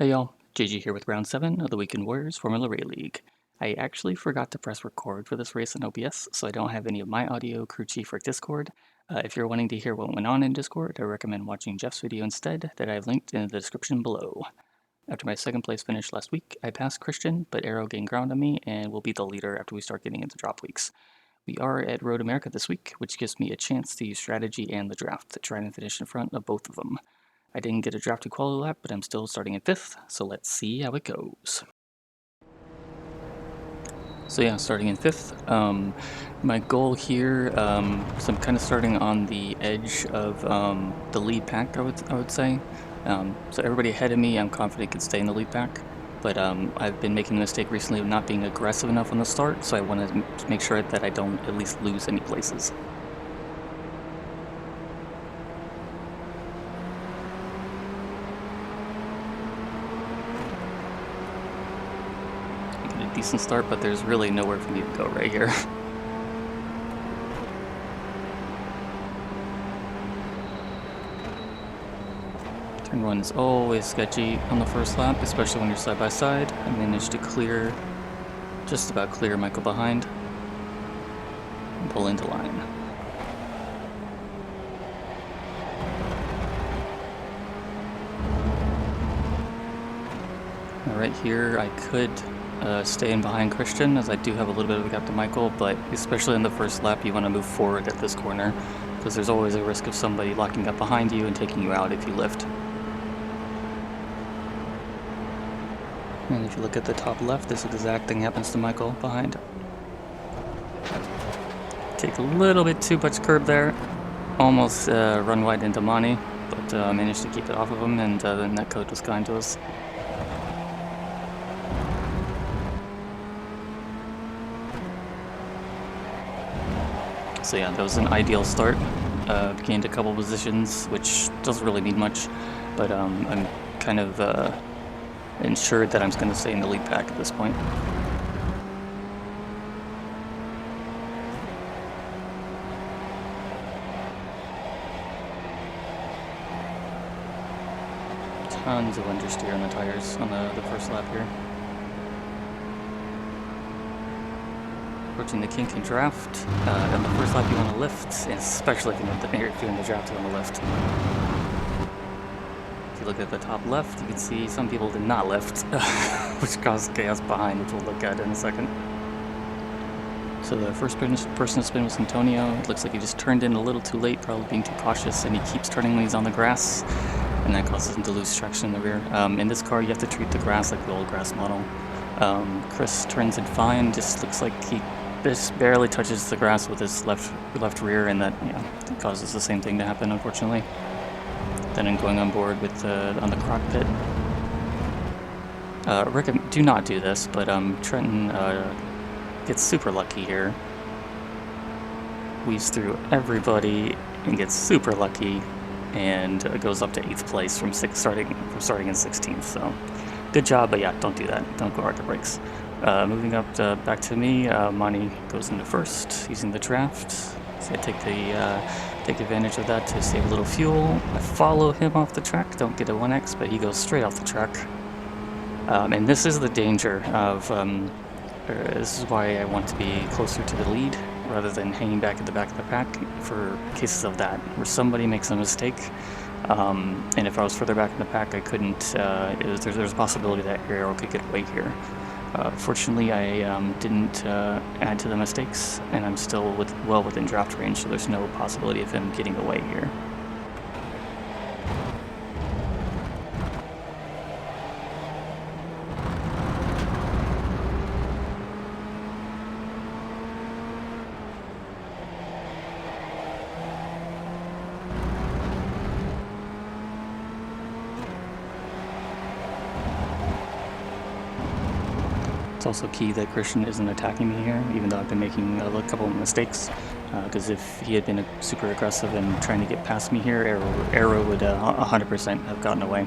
Hey y'all, JG here with round 7 of the Weekend Warriors Formula Ray League. I actually forgot to press record for this race in OBS, so I don't have any of my audio, crew chief, or Discord. If you're wanting to hear what went on in Discord, I recommend watching Jeff's video instead, that I've linked in the description below. After my second place finish last week, I passed Christian, but Arrow gained ground on me and will be the leader after we start getting into drop weeks. We are at Road America this week, which gives me a chance to use strategy and the draft to try and finish in front of both of them. I didn't get a draft to quality lap, but I'm still starting in 5th, so let's see how it goes. So yeah, starting in 5th. My goal here, so I'm kind of starting on the edge of the lead pack, I would say. So everybody ahead of me, I'm confident could stay in the lead pack, but I've been making the mistake recently of not being aggressive enough on the start, so I want to make sure that I don't at least lose any places. Decent start, but there's really nowhere for me to go right here. Turn 1 is always sketchy on the first lap, especially when you're side by side. I managed to clear, just about clear Michael behind, and pull into line. Right here, I could stay in behind Christian, as I do have a little bit of a gap to Michael, but especially in the first lap, you want to move forward at this corner, because there's always a risk of somebody locking up behind you and taking you out if you lift. And if you look at the top left, this exact thing happens to Michael behind. Take a little bit too much curb there, almost run wide into Monty, but managed to keep it off of him, and the netcode was kind to us. So yeah, that was an ideal start. Gained a couple positions, which doesn't really mean much, but I'm kind of ensured that I'm going to stay in the lead pack at this point. Tons of understeer on the tires on the first lap here. Approaching the kink and draft. On the first lap you want to lift, especially if you're doing the draft on the lift. If you look at the top left, you can see some people did not lift, which caused chaos behind, which we'll look at in a second. So the first person to spin was Antonio. It looks like he just turned in a little too late, probably being too cautious, and he keeps turning when he's on the grass, and that causes him to lose traction in the rear. In this car, you have to treat the grass like the old grass model. Chris turns in fine, just looks like he just barely touches the grass with his left rear, and that causes the same thing to happen, unfortunately. Then I'm going on board with on the crock pit. Do not do this, but Trenton gets super lucky here. Weaves through everybody and gets super lucky, and goes up to 8th place from starting in 16th. So good job, but yeah, don't do that. Don't go hard to brakes. Moving up back to me, Monty goes into 1st using the draft. So I take advantage of that to save a little fuel. I follow him off the track, don't get a 1x, but he goes straight off the track. And this is the danger of, this is why I want to be closer to the lead rather than hanging back at the back of the pack for cases of that, where somebody makes a mistake. And if I was further back in the pack, I couldn't, there's a possibility that Arrow could get away here. Fortunately, I didn't add to the mistakes, and I'm still well within draft range, so there's no possibility of him getting away here. It's also key that Christian isn't attacking me here, even though I've been making a couple of mistakes. Because if he had been super aggressive and trying to get past me here, Arrow would 100% have gotten away.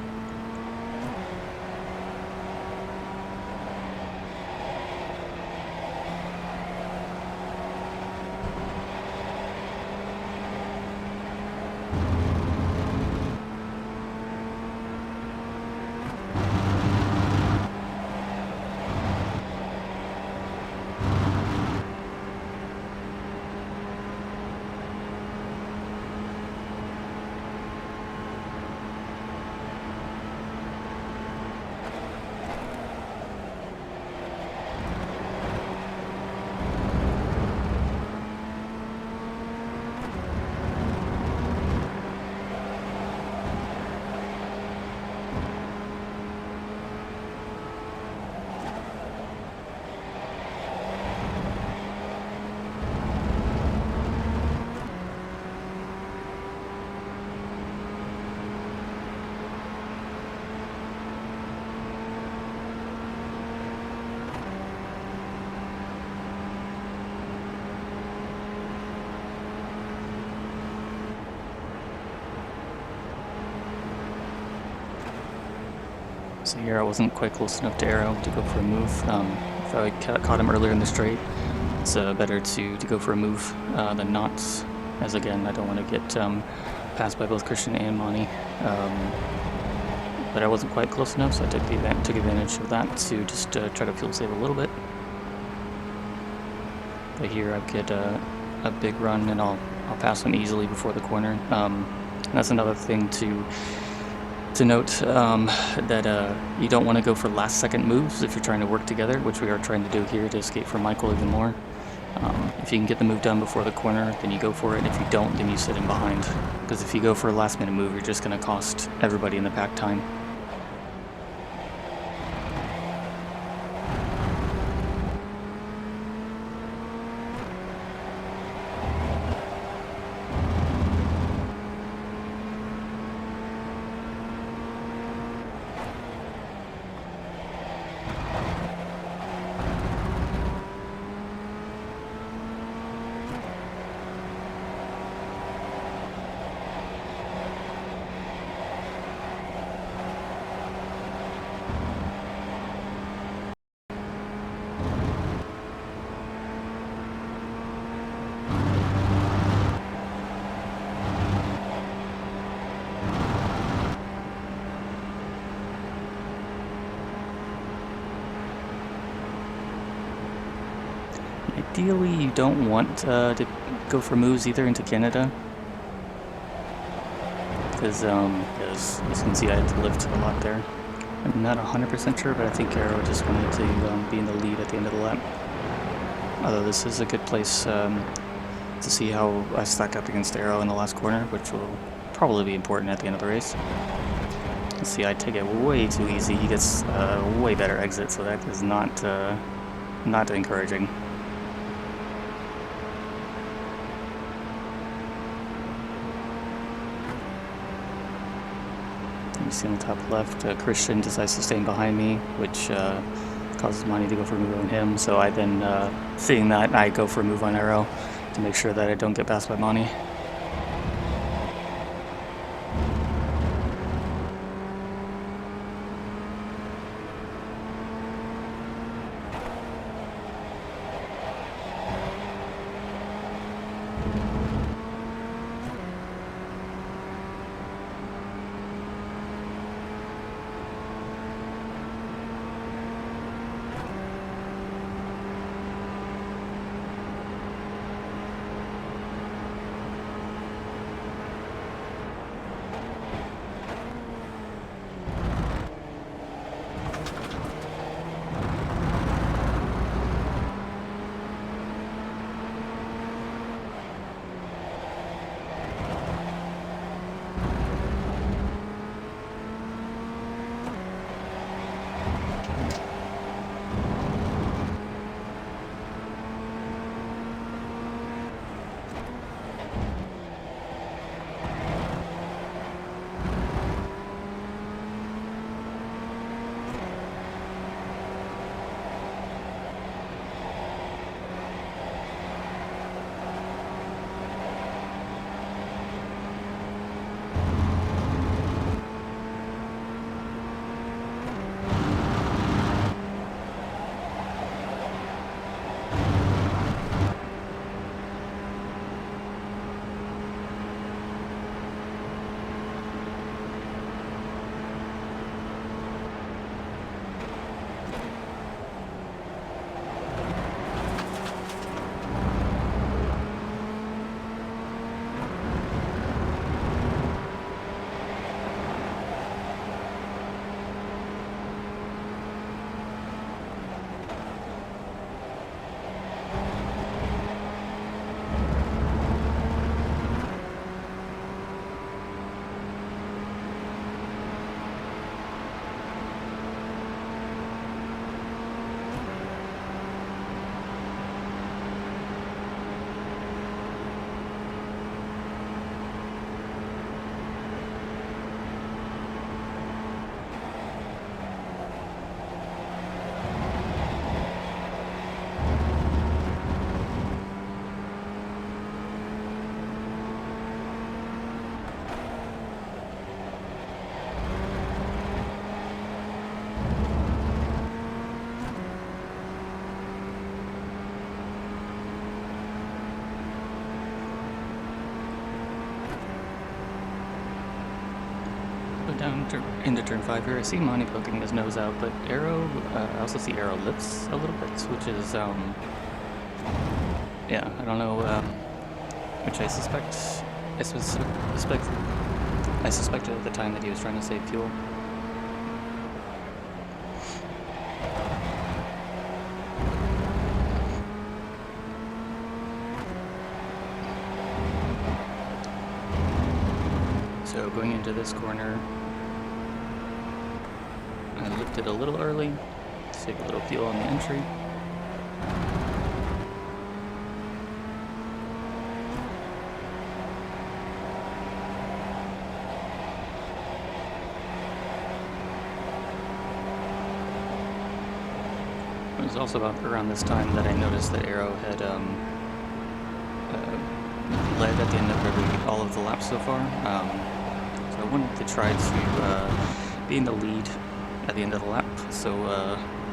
So here I wasn't quite close enough to Arrow to go for a move. If I caught him earlier in the straight, it's better to go for a move than not, as again, I don't want to get passed by both Christian and Monty. But I wasn't quite close enough, so I took advantage of that to just try to fuel save a little bit. But here I get a big run, and I'll pass him easily before the corner. And that's another thing to note, that you don't want to go for last second moves if you're trying to work together, which we are trying to do here to escape from Michael even more. If you can get the move done before the corner, then you go for it, and if you don't, then you sit in behind. Because if you go for a last minute move, you're just going to cost everybody in the pack time. Ideally, you don't want to go for moves either into Canada, because as you can see, I had to lift a lot there. I'm not 100% sure, but I think Arrow just wanted to be in the lead at the end of the lap. Although this is a good place to see how I stack up against Arrow in the last corner, which will probably be important at the end of the race. You see, I take it way too easy. He gets a way better exit, so that is not encouraging. You see on the top left, Christian decides to stay behind me, which causes Monty to go for a move on him. So I then, seeing that, I go for a move on Arrow to make sure that I don't get passed by Monty. down into turn 5 here. I see Monty poking his nose out, but Arrow, I also see Arrow lips a little bit, which is, yeah, I don't know, which I suspected at the time that he was trying to save fuel. So going into this corner, I lifted a little early, save a little fuel on the entry. It was also about around this time that I noticed that Arrow had led at the end of all of the laps so far. So I wanted to try to be in the lead at the end of the lap, so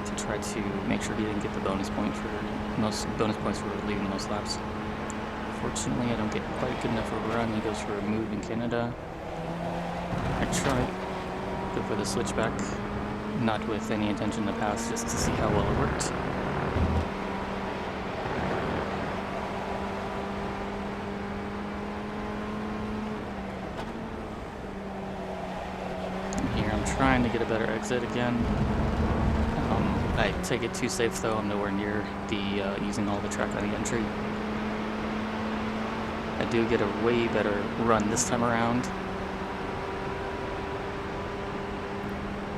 to try to make sure he didn't get the bonus points for leading the most laps. Fortunately, I don't get quite good enough of a run. He goes for a move in Canada. I tried to go for the switchback, not with any intention to pass, just to see how well it worked. Trying to get a better exit again. I take it too safe though. I'm nowhere near the using all the track on the entry. I do get a way better run this time around,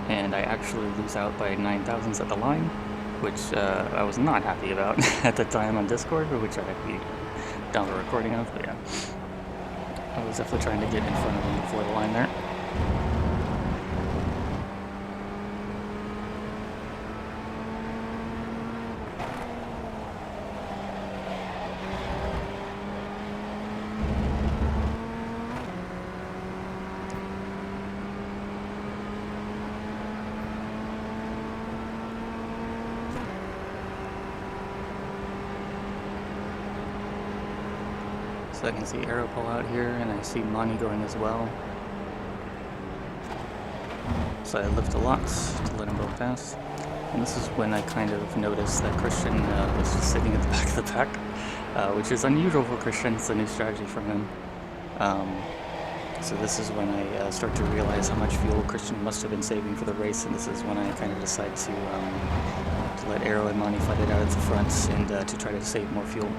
and I actually lose out by 9,000ths at the line, which I was not happy about at the time on Discord, which I had to be down the recording of. But yeah, I was definitely trying to get in front of him before the line there. So I can see Arrow pull out here, and I see Monty going as well. So I lift a lot to let them both pass. And this is when I kind of noticed that Christian was just sitting at the back of the pack, which is unusual for Christian. It's a new strategy from him. So this is when I start to realize how much fuel Christian must have been saving for the race, and this is when I kind of decide to let Arrow and Monty fight it out at the front and to try to save more fuel.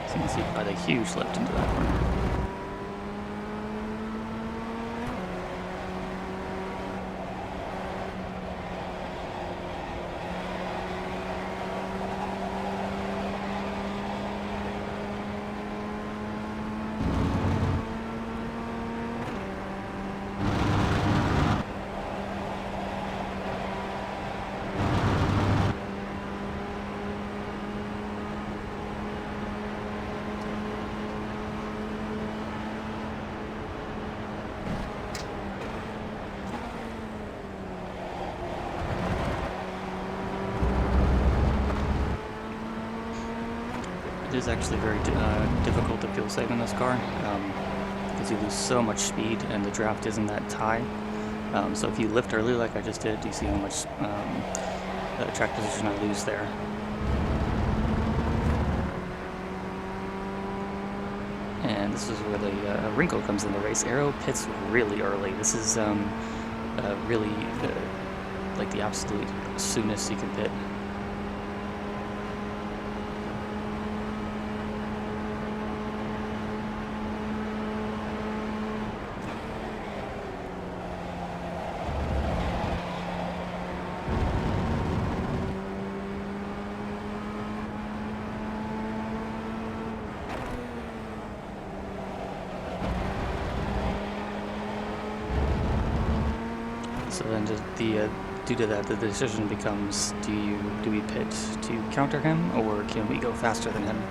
So you can see quite a huge lift into that corner. It is actually very difficult to fuel save in this car because you lose so much speed and the draft isn't that high. So if you lift early like I just did, you see how much track position I lose there. And this is where the wrinkle comes in the race. Arrow pits really early. This is really like the absolute soonest you can pit. So then due to that, the decision becomes, do we pit to counter him, or can we go faster than him?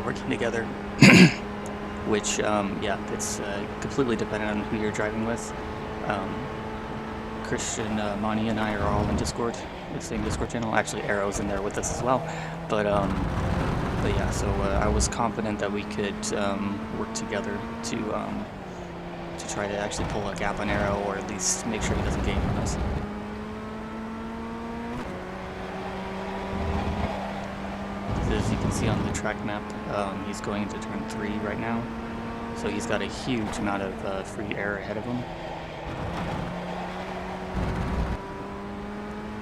Working together, which, yeah, it's completely dependent on who you're driving with. Christian, Monty, and I are all in Discord, the same Discord channel. Actually, Arrow's in there with us as well, but But yeah, so I was confident that we could work together to try to actually pull a gap on Arrow, or at least make sure he doesn't gain on us. As you can see on the track map, he's going into turn 3 right now, so he's got a huge amount of free air ahead of him.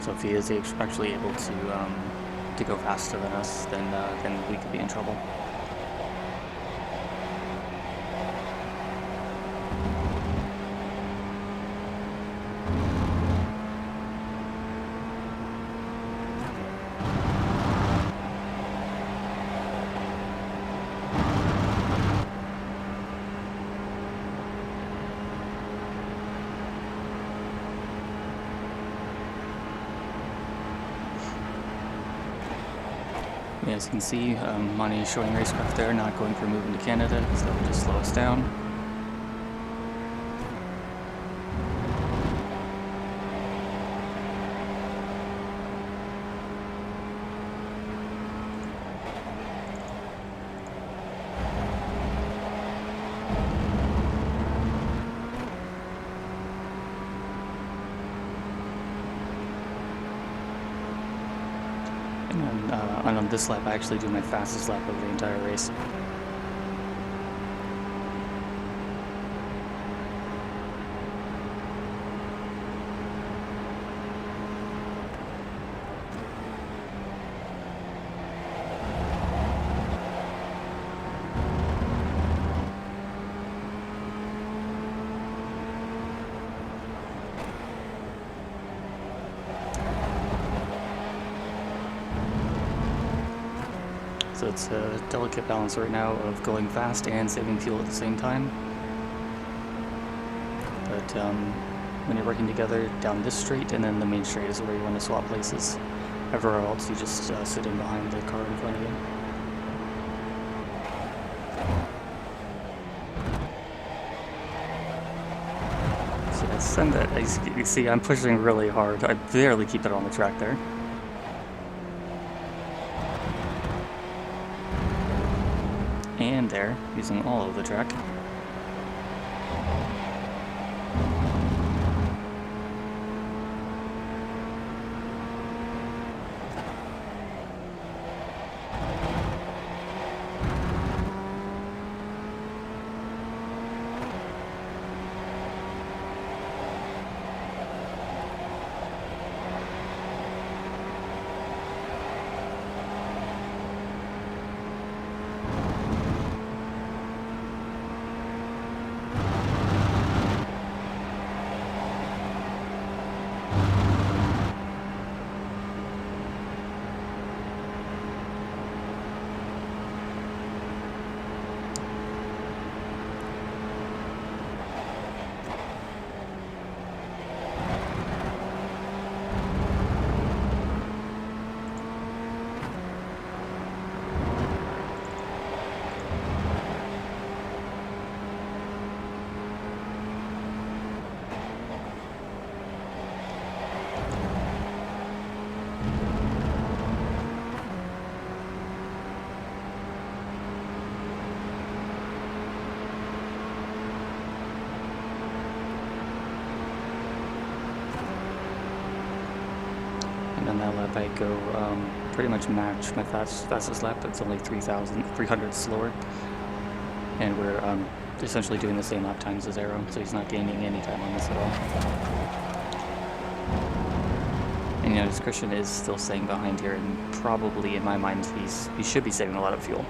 So if he is actually able to go faster than us, then we could be in trouble. As you can see, Monty showing racecraft there, not going for a move into Canada, because that would just slow us down. And on this lap, I actually do my fastest lap of the entire race. So it's a delicate balance right now of going fast and saving fuel at the same time. But when you're working together down this straight, and then the main straight is where you want to swap places. Everywhere else, you just sit in behind the car in front of you. So I send that. As you see, I'm pushing really hard. I barely keep it on the track there. And there, using all of the track. On that lap, I go pretty much match my fastest lap. It's only 300 slower, and we're essentially doing the same lap times as Arrow, so he's not gaining any time on this at all. And you notice Christian is still staying behind here, and probably in my mind he should be saving a lot of fuel.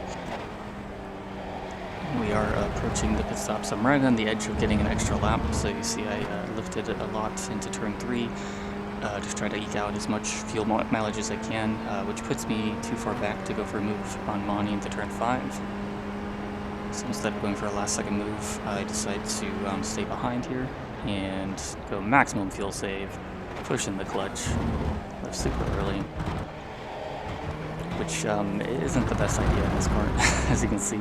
We are approaching the pit stops. I'm right on the edge of getting an extra lap, so you see I lifted a lot into turn 3. Just try to eke out as much fuel mileage as I can, which puts me too far back to go for a move on Monty into turn 5. So instead of going for a last second move, I decide to stay behind here and go maximum fuel save, push in the clutch, lift super early, which isn't the best idea in this car, as you can see.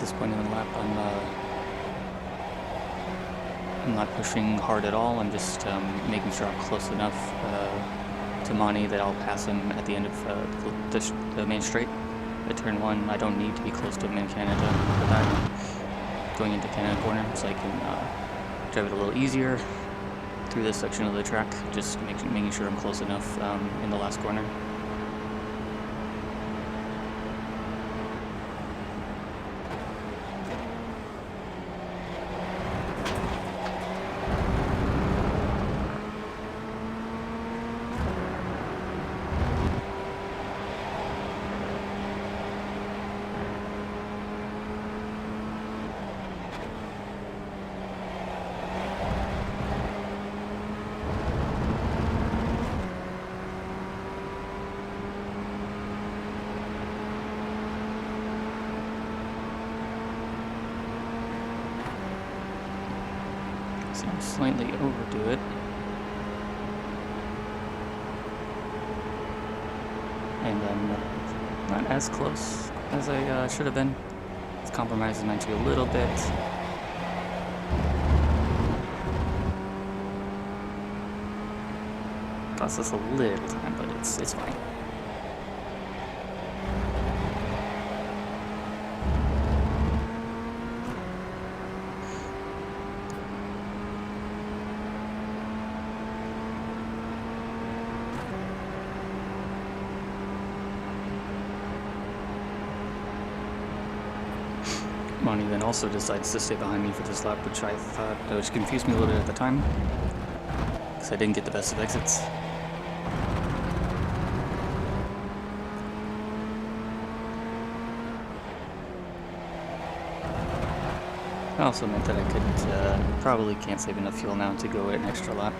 this point in the lap, I'm not pushing hard at all. I'm just making sure I'm close enough to Mani that I'll pass him at the end of the main straight. At turn 1, I don't need to be close to him in Canada for that. Going into Canada corner, so I can drive it a little easier through this section of the track, just making sure I'm close enough in the last corner. So I'll slightly overdo it. And I'm not as close as I should have been. It's compromising into a little bit. Costs us a little time, but it's fine. Mani then also decides to stay behind me for this lap, which confused me a little bit at the time, because I didn't get the best of exits. It also meant that I couldn't, probably can't save enough fuel now to go an extra lap.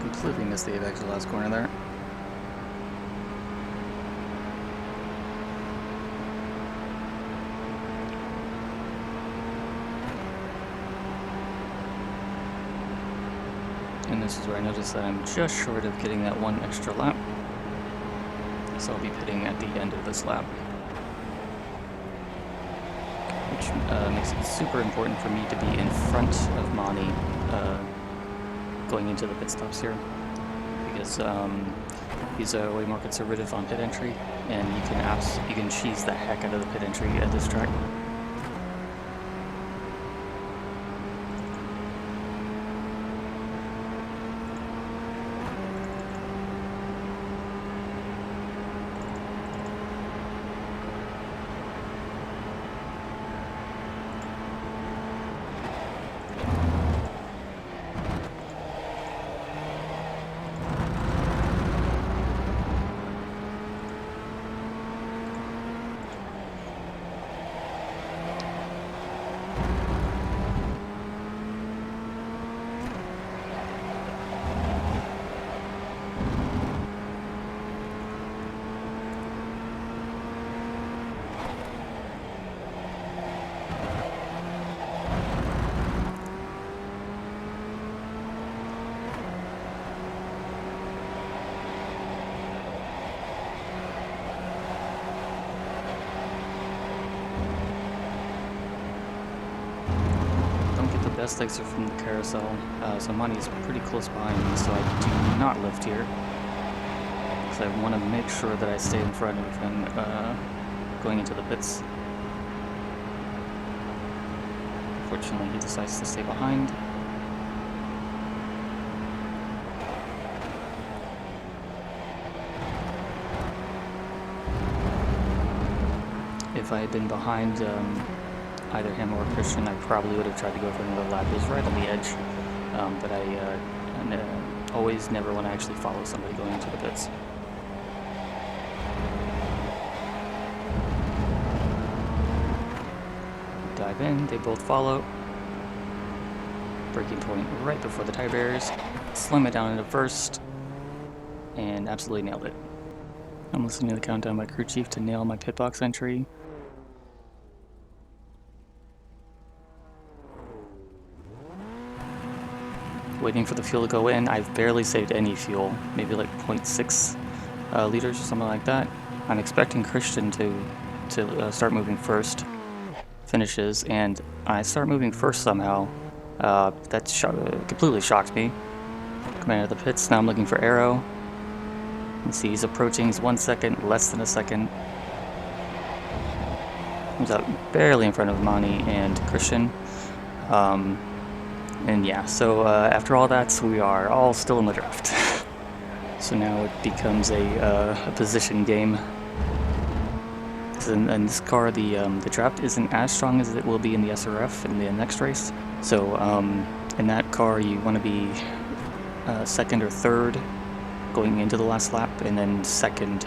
Completely missed the apex of the last corner there. And this is where I noticed that I'm just short of getting that one extra lap. So I'll be pitting at the end of this lap. Which makes it super important for me to be in front of Mani going into the pit stops here, because he's way more conservative on pit entry, and you can cheese the heck out of the pit entry at this track. best exit from the carousel, so Monty is pretty close behind me, so I do not lift here. Because I want to make sure that I stay in front of him going into the pits. Fortunately, he decides to stay behind. If I had been behind either him or Christian, I probably would have tried to go for another lap. It was right on the edge, but I always never want to actually follow somebody going into the pits. Dive in, they both follow. Braking point right before the tire barriers. Slam it down into first, and absolutely nailed it. I'm listening to the countdown by crew chief to nail my pit box entry. Waiting for the fuel to go in. I've barely saved any fuel, maybe like 0.6 liters or something like that. I'm expecting Christian to start moving first, finishes, and I start moving first somehow. That completely shocked me. Coming out of the pits, now I'm looking for Arrow. You see he's approaching, he's 1 second, less than a second. Comes out barely in front of Monty and Christian. And yeah, so after all that, we are all still in the draft. So now it becomes a position game. In this car, the draft isn't as strong as it will be in the SRF in the next race. So in that car, you want to be second or third going into the last lap, and then second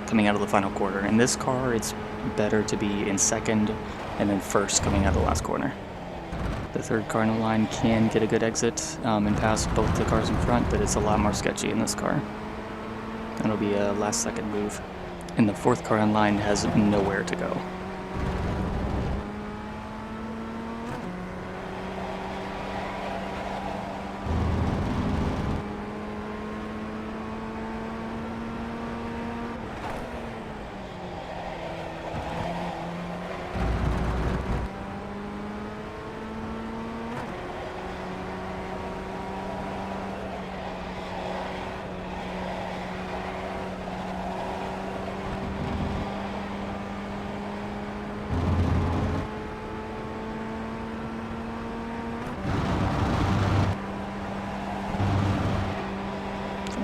coming out of the final quarter. In this car, it's better to be in second and then first coming out of the last corner. The third car in the line can get a good exit and pass both the cars in front, but it's a lot more sketchy in this car. It'll be a last second move. And the fourth car in line has nowhere to go.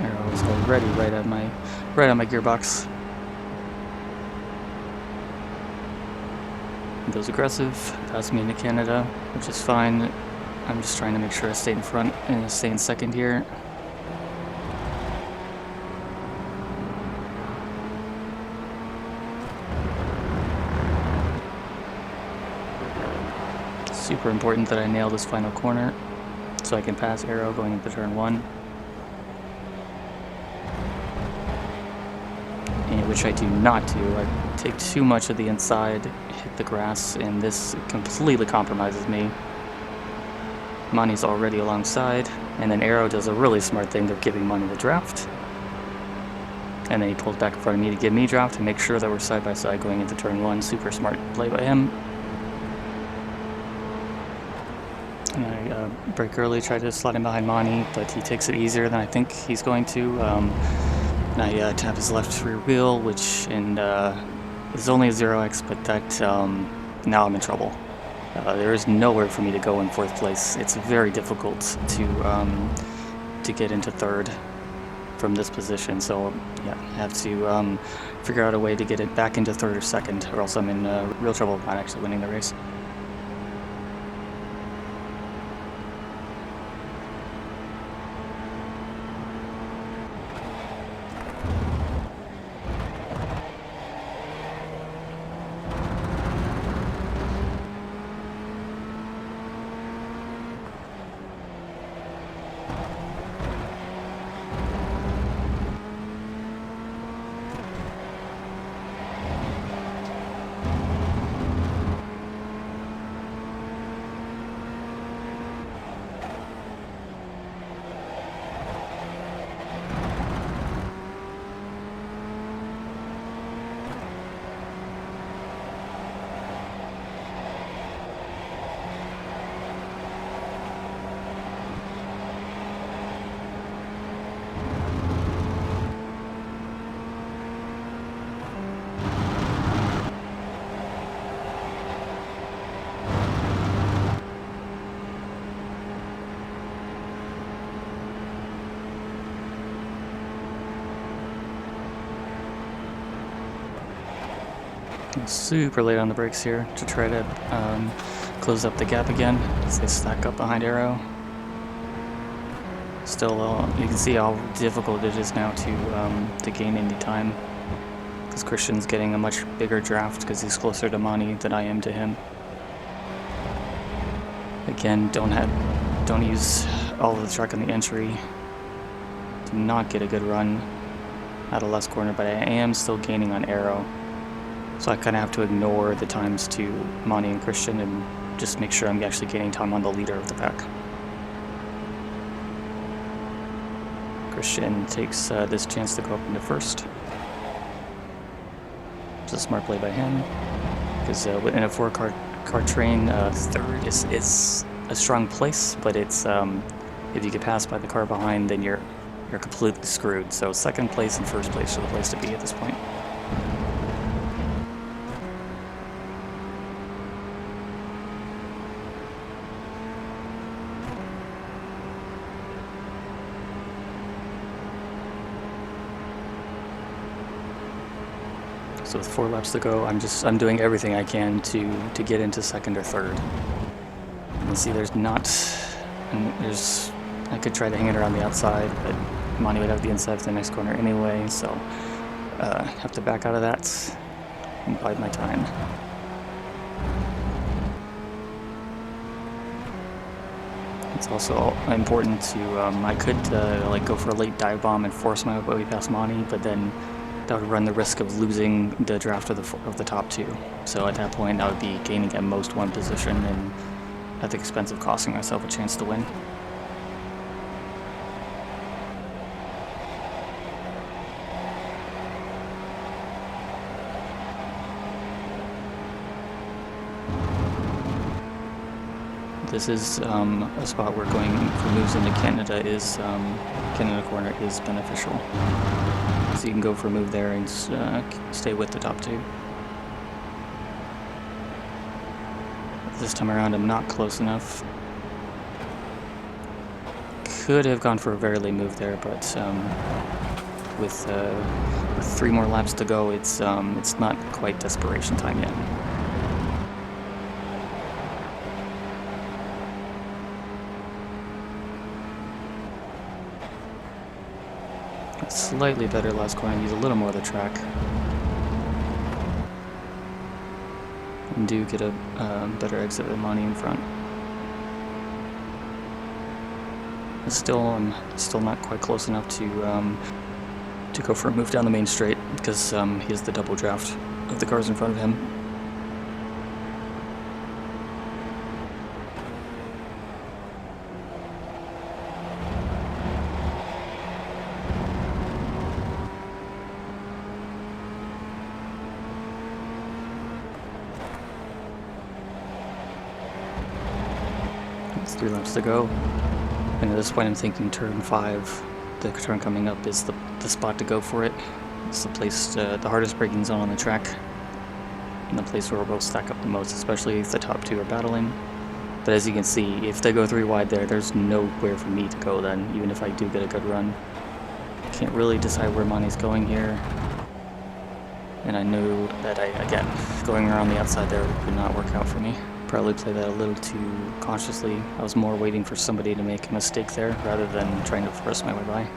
Arrow's already right on my gearbox. He goes aggressive, passes me into Canada, which is fine. I'm just trying to make sure I stay in front and stay in second here. Super important that I nail this final corner so I can pass Arrow going into turn 1. Which I do not do. I take too much of the inside, hit the grass, and this completely compromises me. Monty's already alongside, and then Arrow does a really smart thing of giving Monty the draft. And then he pulls back in front of me to give me draft to make sure that we're side by side going into turn 1. Super smart play by him. And I brake early, try to slide in behind Monty, but he takes it easier than I think he's going to. And I tap his left rear wheel, which is only a 0x, but that now I'm in trouble. There is nowhere for me to go in fourth place. It's very difficult to get into third from this position. So yeah, I have to figure out a way to get it back into third or second, or else I'm in real trouble not actually winning the race. super late on the brakes here to try to close up the gap again as they stack up behind Arrow. Still, you can see how difficult it is now to gain any time, because Christian's getting a much bigger draft because he's closer to Monty than I am to him. Again, don't use all of the track on the entry. Do not get a good run out of last corner, but I am still gaining on Arrow. So I kind of have to ignore the times to Monty and Christian and just make sure I'm actually gaining time on the leader of the pack. Christian takes this chance to go up into first. It's a smart play by him, because in a four-car train, third is a strong place, but it's if you get passed by the car behind, then you're completely screwed. So second place and first place are the place to be at this point. So with 4 laps to go, I'm doing everything I can to get into second or third. You see, I could try to hang it around the outside, but Monty would have the inside for the next corner anyway, so have to back out of that and bide my time. It's also important to I could like go for a late dive bomb and force my way past Monty, but then that would run the risk of losing the draft of the top 2. So at that point, I would be gaining at most 1 position and at the expense of costing myself a chance to win. This is a spot where going for moves into Canada Corner is beneficial. So you can go for a move there and stay with the top 2. This time around, I'm not close enough. Could have gone for a very late move there, but with 3 more laps to go, it's not quite desperation time yet. Slightly better last corner, use a little more of the track. And do get a better exit with Monty in front. But still, I'm still not quite close enough to go for a move down the main straight, because he has the double draft of the cars in front of him. It's 3 laps to go, and at this point I'm thinking turn 5, the turn coming up, is the spot to go for it. It's the place, the hardest braking zone on the track, and the place where we'll both stack up the most, especially if the top 2 are battling. But as you can see, if they go 3 wide there's nowhere for me to go then, even if I do get a good run. Can't really decide where Monty's going here, and I knew that again, going around the outside there would not work out for me. Probably played that a little too consciously. I was more waiting for somebody to make a mistake there rather than trying to force my way by.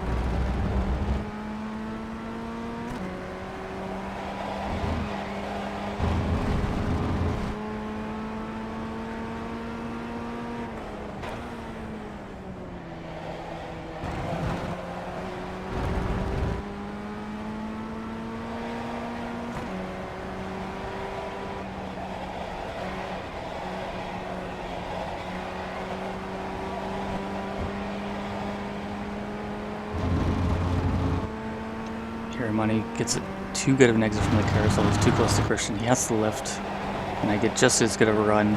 Here, Monty gets it too good of an exit from the carousel. He's too close to Christian. He has to lift, and I get just as good of a run,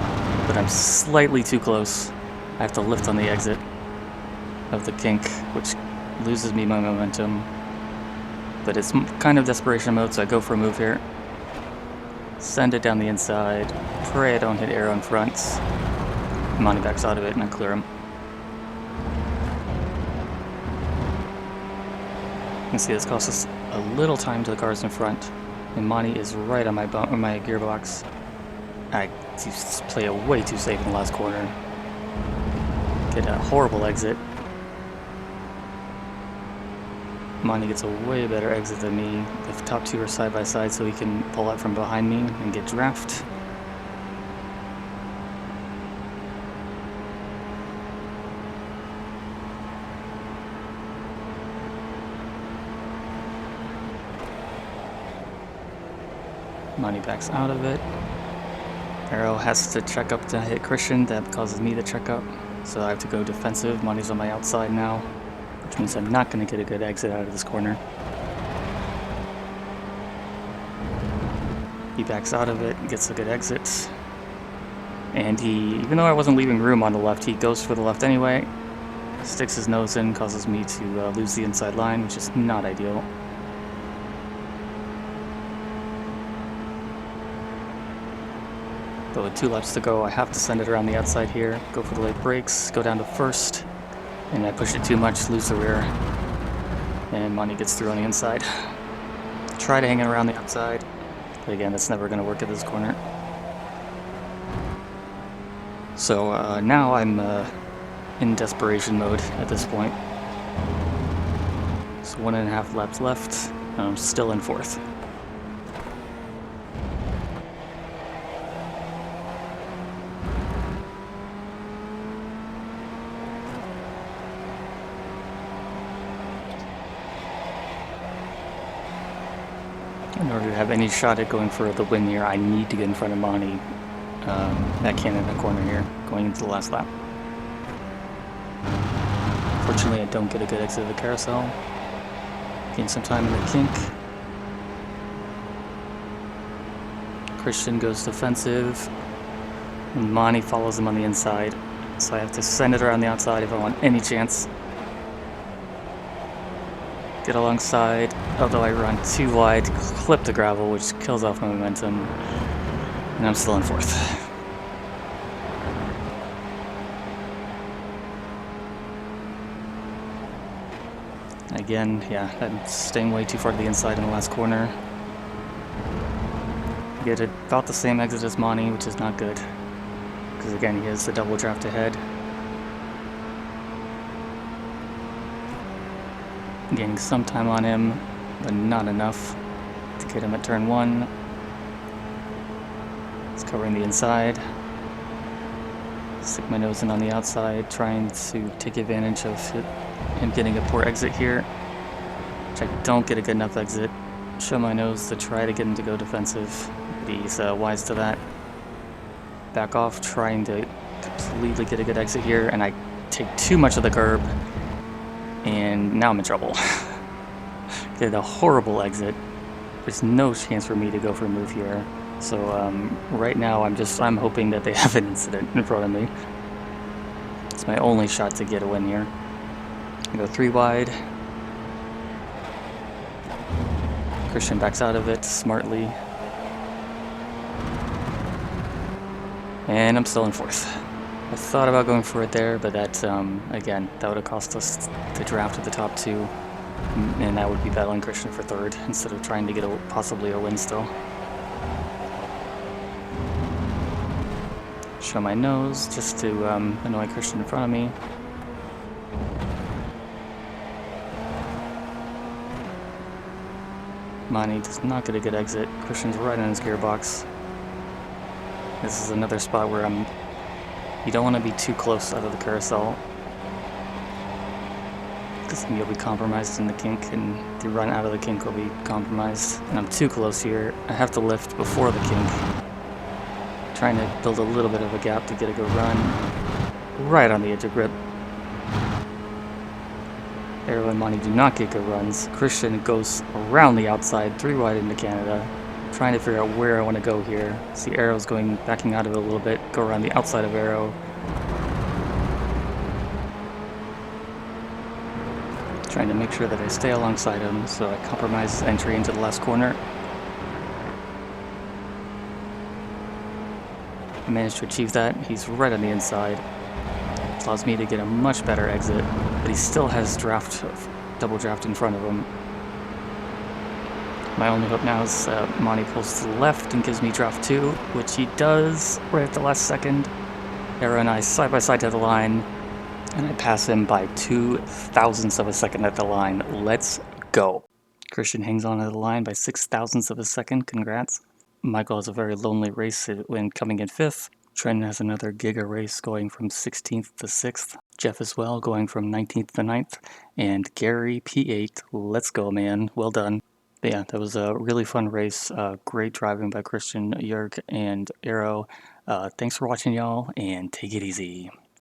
but I'm slightly too close. I have to lift on the exit of the kink, which loses me my momentum. But it's kind of desperation mode, so I go for a move here. Send it down the inside. Pray I don't hit Arrow in front. Monty backs out of it, and I clear him. You can see this costs us a little time to the cars in front, And Monty is right on my gearbox. I just play it way too safe in the last corner. Get a horrible exit. Monty gets a way better exit than me. The top two are side by side, so he can pull out from behind me and get draft. Monty backs out of it. Arrow has to check up to hit Christian. That causes me to check up, so I have to go defensive. Monty's on my outside now, which means I'm not going to get a good exit out of this corner. He backs out of it, gets a good exit. And he, even though I wasn't leaving room on the left, he goes for the left anyway. Sticks his nose in, causes me to lose the inside line, which is not ideal. But with 2 laps to go, I have to send it around the outside here, go for the late brakes, go down to first, and I push it too much, lose the rear, and Monty gets through on the inside. Try to hang it around the outside, but again, that's never going to work at this corner. So now I'm in desperation mode at this point. So 1.5 laps left, and I'm still in 4th. In order to have any shot at going for the win here, I need to get in front of Monty at Canada corner here, going into the last lap. Fortunately, I don't get a good exit of the carousel. Gain some time in the kink. Christian goes defensive, and Monty follows him on the inside. So I have to send it around the outside if I want any chance. Get alongside, although I run too wide, clip the gravel, which kills off my momentum, and I'm still in 4th. Again, yeah, I'm staying way too far to the inside in the last corner. Get about the same exit as Monty, which is not good, because again, he has the double draft ahead. Gaining some time on him, but not enough to get him at turn 1. He's covering the inside. Stick my nose in on the outside, trying to take advantage of him getting a poor exit here, which I don't get a good enough exit. Show my nose to try to get him to go defensive, but he's wise to that. Back off, trying to completely get a good exit here, and I take too much of the curb. And now I'm in trouble. Get a horrible exit. There's no chance for me to go for a move here. So right now I'm hoping that they have an incident in front of me. It's my only shot to get a win here. I go 3 wide. Christian backs out of it smartly. And I'm still in 4th. I thought about going for it there, but that, again, that would have cost us the draft of the top 2, and that would be battling Christian for 3rd, instead of trying to get possibly a win still. Show my nose, just to annoy Christian in front of me. Monty does not get a good exit. Christian's right on his gearbox. This is another spot where you don't want to be too close out of the carousel, because then you'll be compromised in the kink, and the run out of the kink will be compromised. And I'm too close here. I have to lift before the kink. Trying to build a little bit of a gap to get a good run. Right on the edge of grip. Arrow and Monty do not get good runs. Christian goes around the outside, 3 wide into Canada. Trying to figure out where I want to go here. See Arrow's backing out of it a little bit, go around the outside of Arrow. Trying to make sure that I stay alongside him, so I compromise entry into the last corner. I managed to achieve that. He's right on the inside. Allows me to get a much better exit, but he still has double draft in front of him. My only hope now is Monty pulls to the left and gives me draft 2, which he does right at the last second. Arrow and I side by side to the line, and I pass him by 0.02 of a second at the line. Let's go. Christian hangs on to the line by 0.06 of a second. Congrats. Michael has a very lonely race when coming in 5th. Trenton has another giga race going from 16th to 6th. Jeff as well going from 19th to 9th. And Gary P8. Let's go, man. Well done. But yeah, that was a really fun race. Great driving by Christian, Jörg, and Arrow. Thanks for watching, y'all, and take it easy.